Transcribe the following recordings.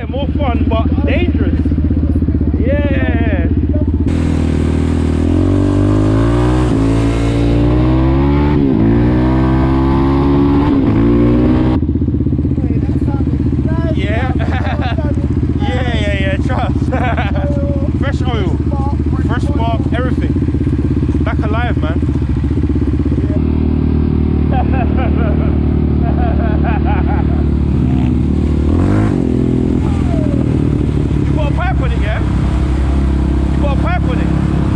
more fun, but dangerous. Yeah. Yeah. yeah, trust. Fresh oil, fresh spark, everything. Back alive, man. You got a pipe on it, yeah? You got a pipe on it?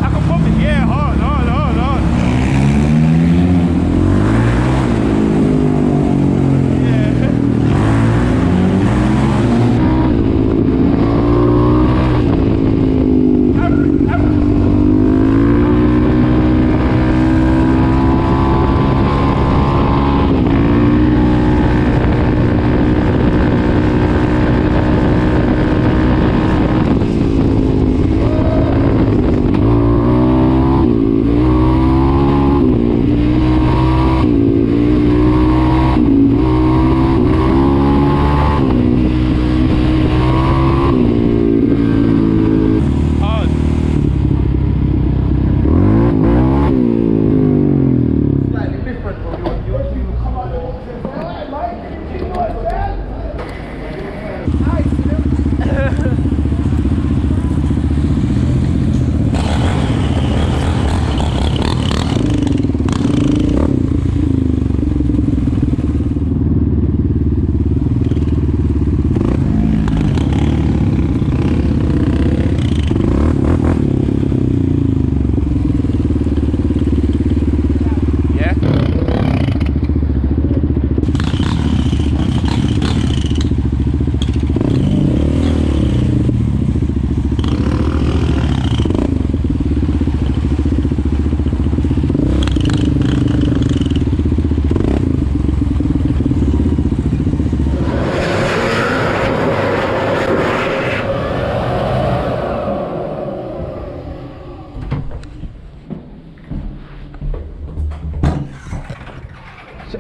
I can pump it, yeah, hard.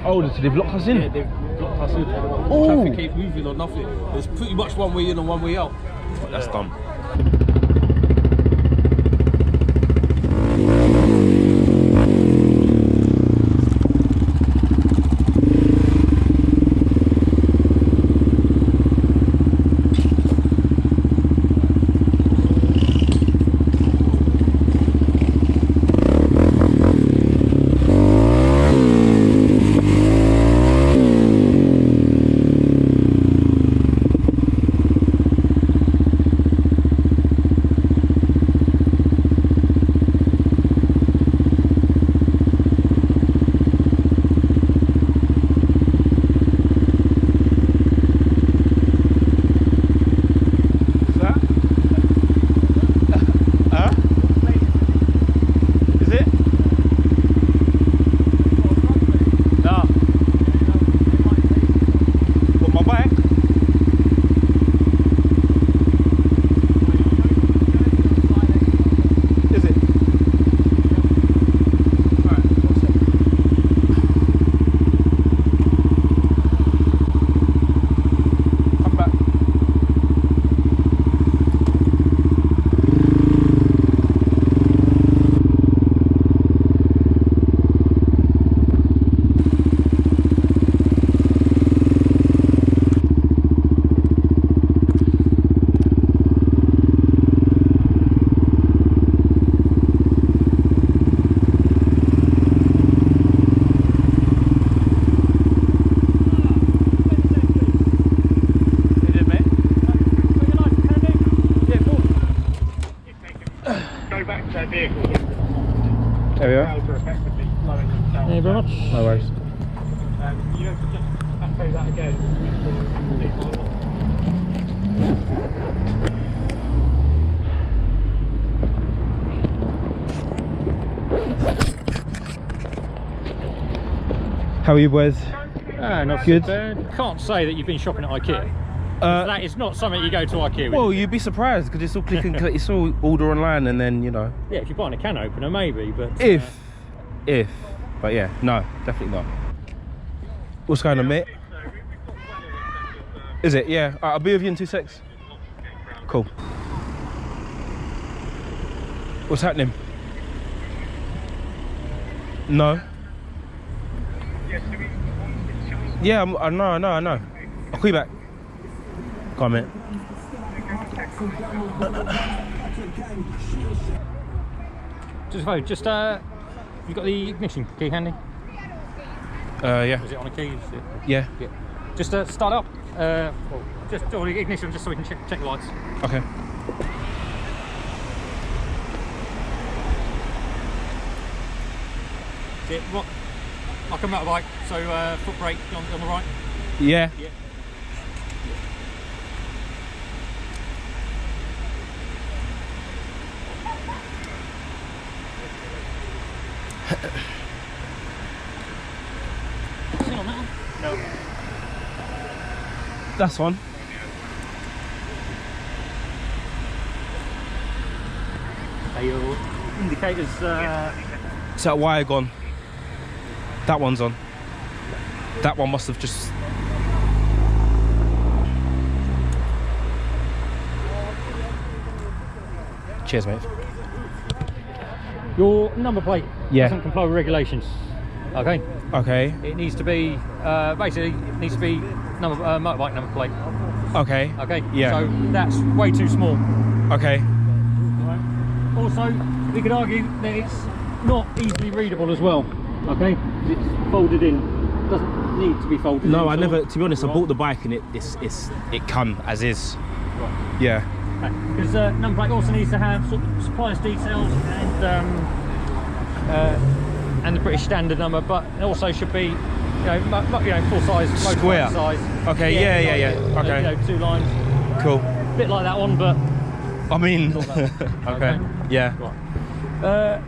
Oh, so they've locked us in? Yeah, they've locked us in. Oh. Traffic ain't moving or nothing. There's pretty much one way in and one way out. That's dumb. There we are. Thank you very much. No worries. You have to just say that again. How are you boys? Not Good. so bad. Can't say that you've been shopping at IKEA. That is not something you go to IKEA with. Well, you'd be surprised because it's all click and collect. It's all order online, and then you know. Yeah, if you're buying a can opener, maybe, but If, but yeah, no, definitely not. What's going on, mate? Is it? Yeah. Alright, I'll be with you in 2 secs. Cool. What's happening? No. Yeah, I know. I'll call you back. Comment. Just you got the ignition key handy? Yeah. Is it on a key? Is it? Yeah. Just start up. Well, just do the ignition just so we can check the lights. Okay. Is it like a motorbike? So foot brake on the right. Yeah. Yeah. Still on that one? No. That's one. Are your indicators? Is that wire gone? That one's on. That one must have just... Cheers, mate. Your number plate Yeah. doesn't comply with regulations. Okay. Okay. It needs to be basically it needs to be motorbike number plate. Okay. Okay. Yeah. So that's way too small. Okay. Also, we could argue that it's not easily readable as well. Okay. It's folded in. Doesn't need to be folded in. No, I so- never. To be honest, I Right. bought the bike and it come as is. Right. Yeah. Because number plate also needs to have sort of supplier's details and the British standard number, but it also should be, full size, motorbike Square. size. Okay. Yeah. Okay. 2 lines. Cool. Bit like that one, but I mean. that Okay. Yeah. right.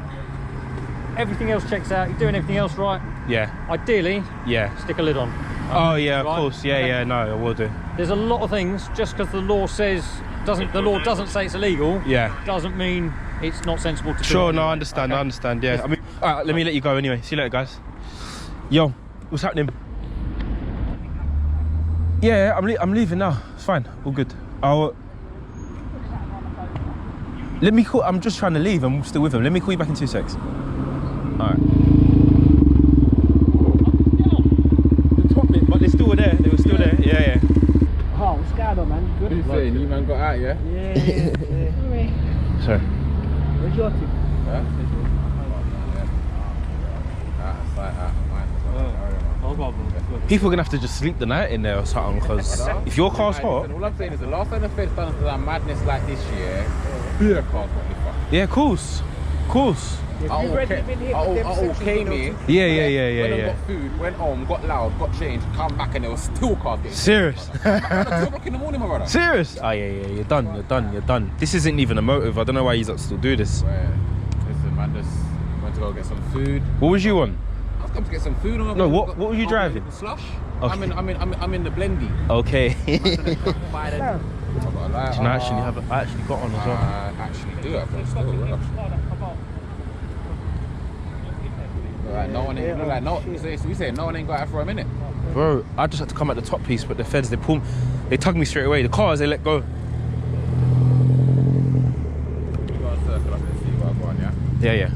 Everything else checks out. You're doing everything else right. Yeah. Ideally, Yeah. stick a lid on. Oh yeah, of Right. course. Yeah. Okay. Yeah. No, I will do. There's a lot of things. Just because the law doesn't say it's illegal. Yeah. Doesn't mean it's not sensible to do. Sure. it. No, I understand. Okay. I understand. Yeah. I mean, all right. Let me let you go anyway. See you later, guys. Yo, what's happening? Yeah, I'm leaving now. It's fine. All good. Let me call. I'm just trying to leave. I'm still with him. Let me call you back in 2 secs. All right. The top bit, but they still were there. They were still there. Yeah. Oh, what's going on, man? Good. Who's saying you man got out, yeah? Sorry. Where's your team? People are gonna have to just sleep the night in there or something, because if your car's hot. All I'm saying is the last time the Fed's done that madness like this year, beer cars got me fucked. Yeah, of course. I all came here. Yeah. Got food, went home, got loud, got changed, come back and there was still cars getting Serious. 2 o'clock in the morning, my brother. Serious? Oh yeah, you're done. This isn't even a motive. I don't know why you still do this. Listen, man, just went to go get some food. What was you on? I was going to get some food. No, what were you driving? Slush. Okay. I'm in the blendy. Okay. Do I actually got on as well. I actually do have one still. Like no one ain't like no. We say no one ain't got out for a minute. Bro, I just had to come at the top piece, but the feds they tugged me straight away. The cars they let go. You got a circle up and see what I've got, yeah. Yeah.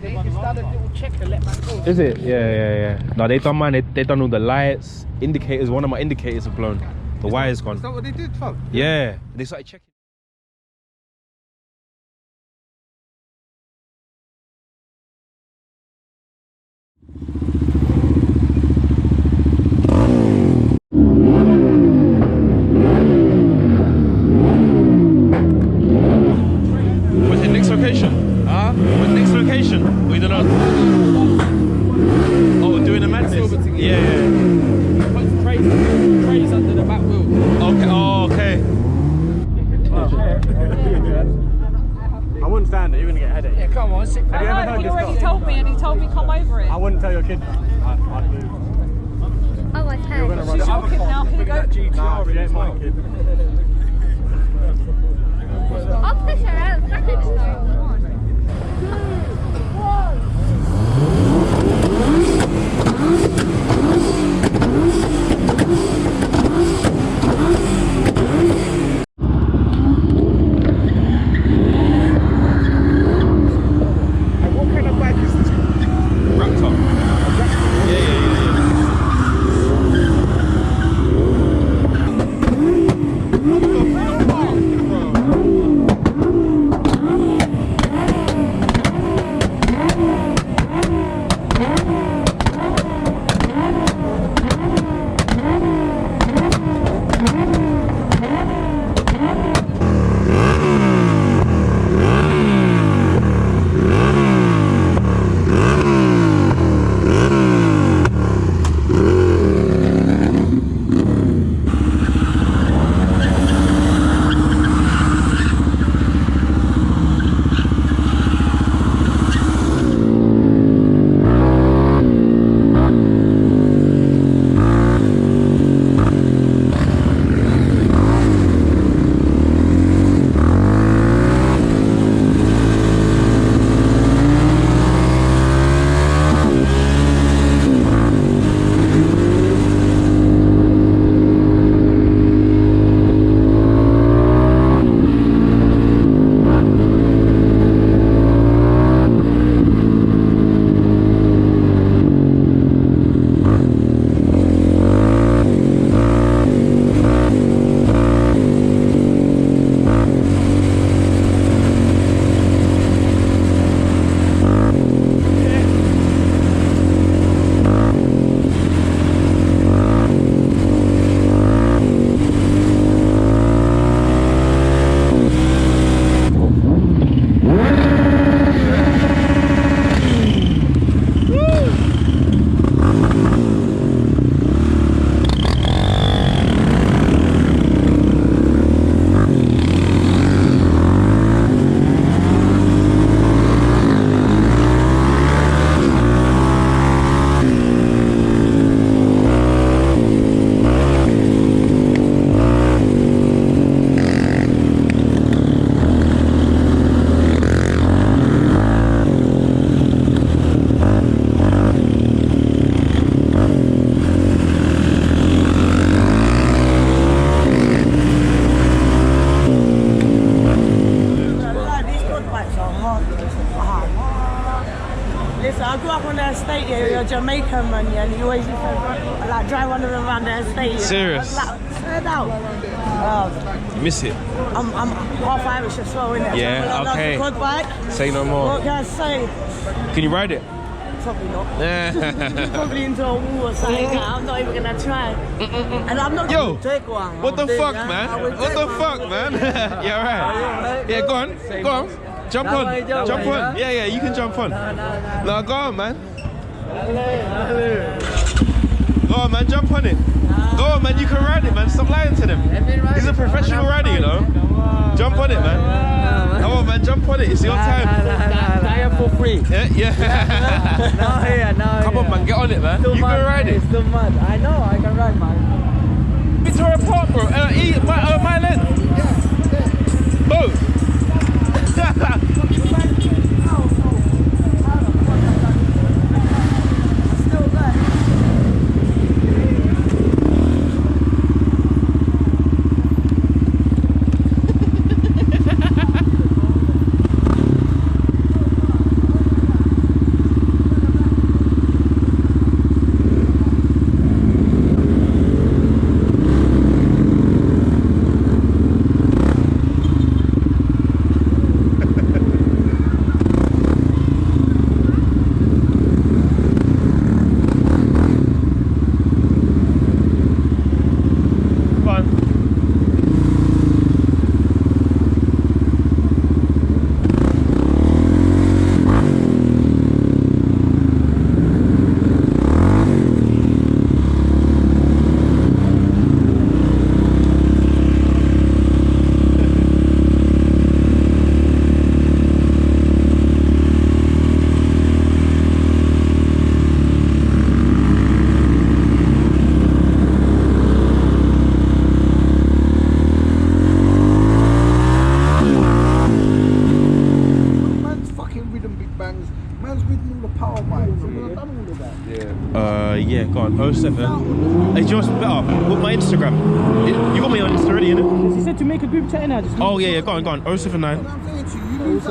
They started a little check to let man go. Is it? Yeah. No, they done mine. They done all the lights, indicators. One of my indicators have blown. The wire's gone. Is that what they did, fuck? Yeah. They started checking. What's the next location? Huh? What's the next location? We don't know. Oh, doing a madness. Yeah. Trays under the back wheel. Okay. Oh, okay. I wouldn't stand it, you're going to get a headache. Yeah, come on, sit Have you ever I know, heard he this already guy? told me, and he told me come over it. I wouldn't tell your kid. I'd move. Oh, okay. You're gonna run She's it. your kid now, here you go. Nah, she ain't my kid. I'll push her out. estate, yeah, you're Jamaican man, yeah, and you always used to like drive one of them around the estate. Yeah. Serious? I was like, swear down. You miss it? I'm half Irish as well, innit? Yeah, So I love okay. the quad bike. Say no more. What can I say? Can you ride it? Probably not. Probably into a wall or something. I'm not even gonna try. And I'm not Yo, gonna take one. what the I'll take fuck, that. man? I will What take the one. fuck, man? Yeah, right. Yeah, go on. Go on. Jump on. Jump on. Yeah, yeah, you can jump on. No, go on, man. Go on, man. Jump on it. Go on, man. You can ride it, man. Stop lying to them. He's a professional rider, you know. Jump on it, man. Come on, man. Jump on it. It's your time. Tire for free. Yeah, yeah. No here, no. Come on, man. Get on it, man. You can ride it. It's too much. I know, I can ride, man. Victoria Park, bro. My length. Both. Yeah, go on. 07. Hey, do you know what's better? With my Instagram. You got me on Insta already, innit? He said to make a group chat now. Oh, yeah, yeah. Go on, go on. 079. I'm saying to you, you lose